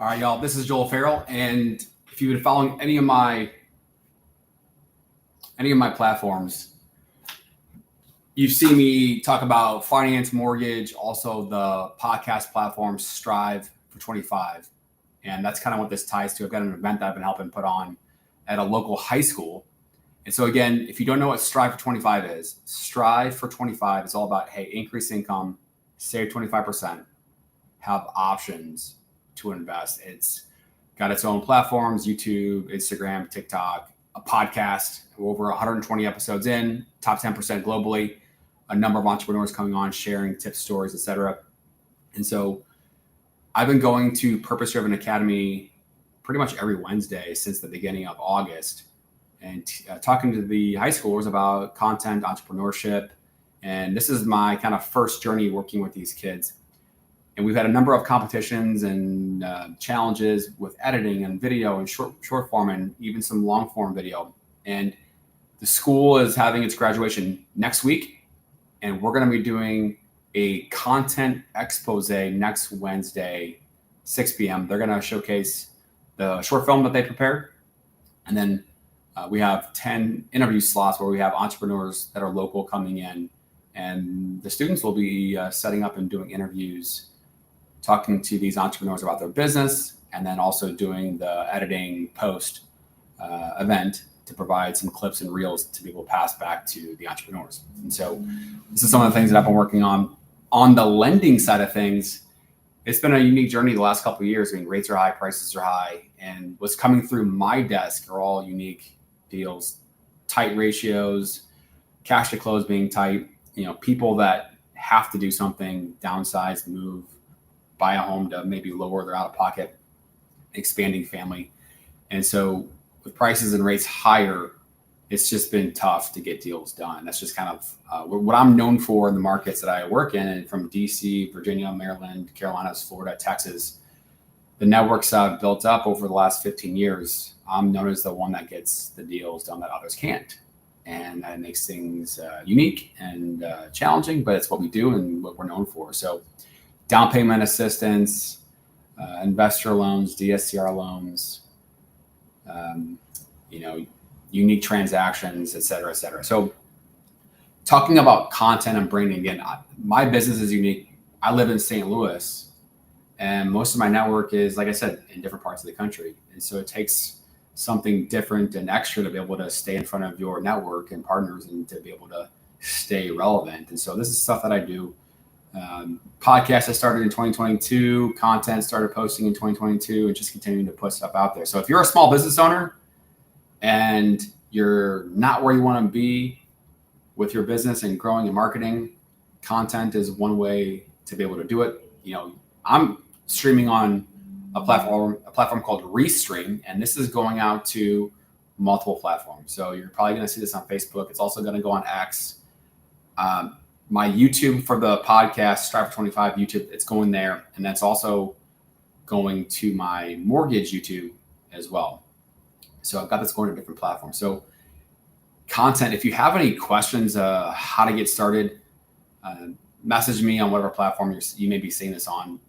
All right, y'all, this is 𝐂𝐓, and if you've been following any of my platforms, you've seen me talk about finance, mortgage, also the podcast platform strive for 25. And that's kind of what this ties to. I've got an event that I've been helping put on at a local high school. And so again, if you don't know what strive for 25 is, strive for 25 is all about, hey, increase income, save 25%, have options to invest. It's got its own platforms, YouTube, Instagram, TikTok, a podcast. We're over 120 episodes in, top 10% globally, a number of entrepreneurs coming on, sharing tips, stories, etc. And so I've been going to Purpose Driven Academy pretty much every Wednesday since the beginning of August and talking to the high schoolers about content, entrepreneurship. And this is my kind of first journey working with these kids. And we've had a number of competitions and challenges with editing and video and short form and even some long form video. And the school is having its graduation next week. And we're going to be doing a content expose next Wednesday, 6 p.m. They're going to showcase the short film that they prepared. And then we have 10 interview slots where we have entrepreneurs that are local coming in. And the students will be setting up and doing interviews, talking to these entrepreneurs about their business, and then also doing the editing post event to provide some clips and reels to be able to pass back to the entrepreneurs. And so this is some of the things that I've been working on. On the lending side of things, it's been a unique journey the last couple of years. I mean, rates are high, prices are high, and what's coming through my desk are all unique deals, tight ratios, cash to close being tight, people that have to do something, downsize, move, buy a home to maybe lower their out-of-pocket, expanding family. And so with prices and rates higher, it's just been tough to get deals done. That's just kind of what I'm known for in the markets that I work in, and from DC, Virginia, Maryland, Carolinas, Florida, Texas. The networks I've built up over the last 15 years, I'm known as the one that gets the deals done that others can't. And that makes things unique and challenging, but it's what we do and what we're known for. So down payment assistance, investor loans, DSCR loans, unique transactions, et cetera, et cetera. So talking about content and branding, again, my business is unique. I live in St. Louis, and most of my network is, like I said, in different parts of the country. And so it takes something different and extra to be able to stay in front of your network and partners and to be able to stay relevant. And so this is stuff that I do. Podcast I started in 2022, content started posting in 2022, and just continuing to put stuff out there. So if you're a small business owner and you're not where you want to be with your business and growing and marketing, content is one way to be able to do it. I'm streaming on a platform called Restream, and this is going out to multiple platforms. So you're probably going to see this on Facebook. It's also going to go on X. My YouTube for the podcast, Strive for 25 YouTube, it's going there. And that's also going to my mortgage YouTube as well. So I've got this going to different platforms. So content, if you have any questions, how to get started, message me on whatever platform you may be seeing this on.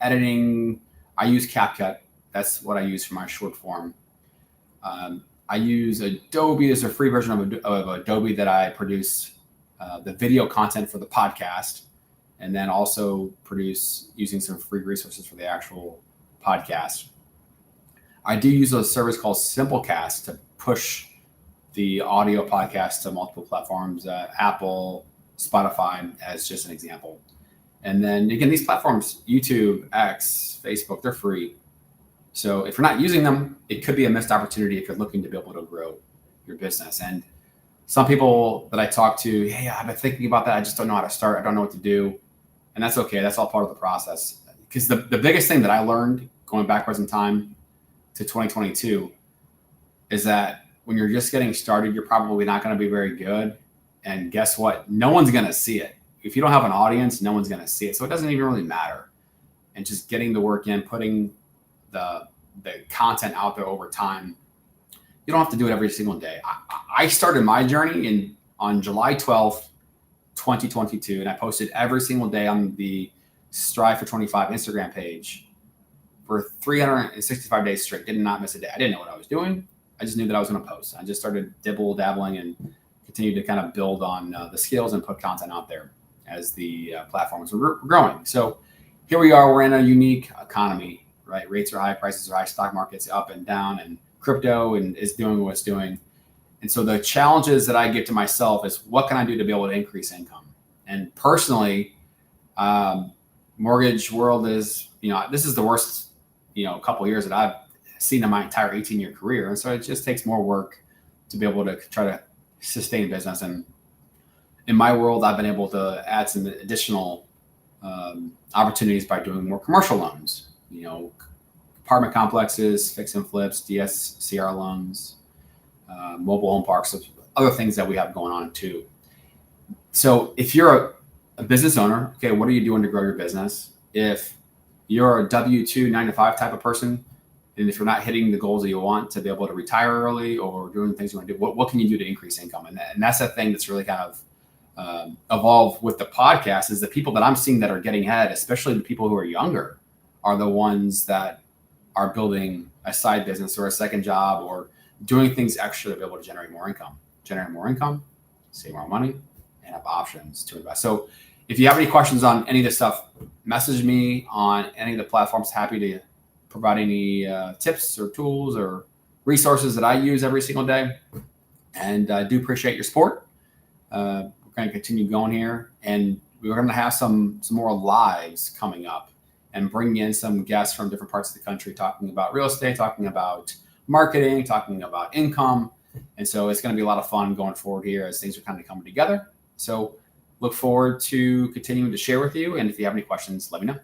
Editing, I use CapCut. That's what I use for my short form. I use Adobe. There's a free version of Adobe that I produce the video content for the podcast, and then also produce using some free resources for the actual podcast. I do use a service called Simplecast to push the audio podcast to multiple platforms, Apple, Spotify, as just an example. And then again, these platforms, YouTube, X, Facebook, they're free. So if you're not using them, it could be a missed opportunity if you're looking to be able to grow your business. And some people that I talk to, hey, I've been thinking about that. I just don't know how to start. I don't know what to do. And that's okay. That's all part of the process. Because the biggest thing that I learned going backwards in time to 2022 is that when you're just getting started, you're probably not going to be very good. And guess what? No one's going to see it. If you don't have an audience, no one's going to see it. So it doesn't even really matter. And just getting the work in, putting the content out there over time. You don't have to do it every single day. I started my journey on July 12th, 2022, and I posted every single day on the Strive for 25 Instagram page for 365 days straight. Did not miss a day. I didn't know what I was doing. I just knew that I was going to post. I just started dabbling and continued to kind of build on the skills and put content out there as the platforms were growing. So here we are. We're in a unique economy, right? Rates are high, prices are high, stock market's up and down, and crypto is doing what it's doing. And so the challenges that I give to myself is, what can I do to be able to increase income? And personally, mortgage world is, this is the worst, couple of years that I've seen in my entire 18-year career. And so it just takes more work to be able to try to sustain business. And in my world, I've been able to add some additional opportunities by doing more commercial loans, apartment complexes, fix and flips, DSCR loans, mobile home parks, other things that we have going on too. So if you're a business owner, okay, what are you doing to grow your business? If you're a W-2 9-to-5 type of person, and if you're not hitting the goals that you want to be able to retire early or doing things you want to do, what can you do to increase income? And that's the thing that's really kind of evolved with the podcast, is the people that I'm seeing that are getting ahead, especially the people who are younger, are the ones that are building a side business or a second job or doing things extra to be able to generate more income, save more money, and have options to invest. So if you have any questions on any of this stuff, message me on any of the platforms. Happy to provide any tips or tools or resources that I use every single day. And I do appreciate your support. We're going to continue going here, and we're going to have some more lives coming up and bring in some guests from different parts of the country talking about real estate, talking about marketing, talking about income. And so it's going to be a lot of fun going forward here as things are kind of coming together. So look forward to continuing to share with you. And if you have any questions, let me know.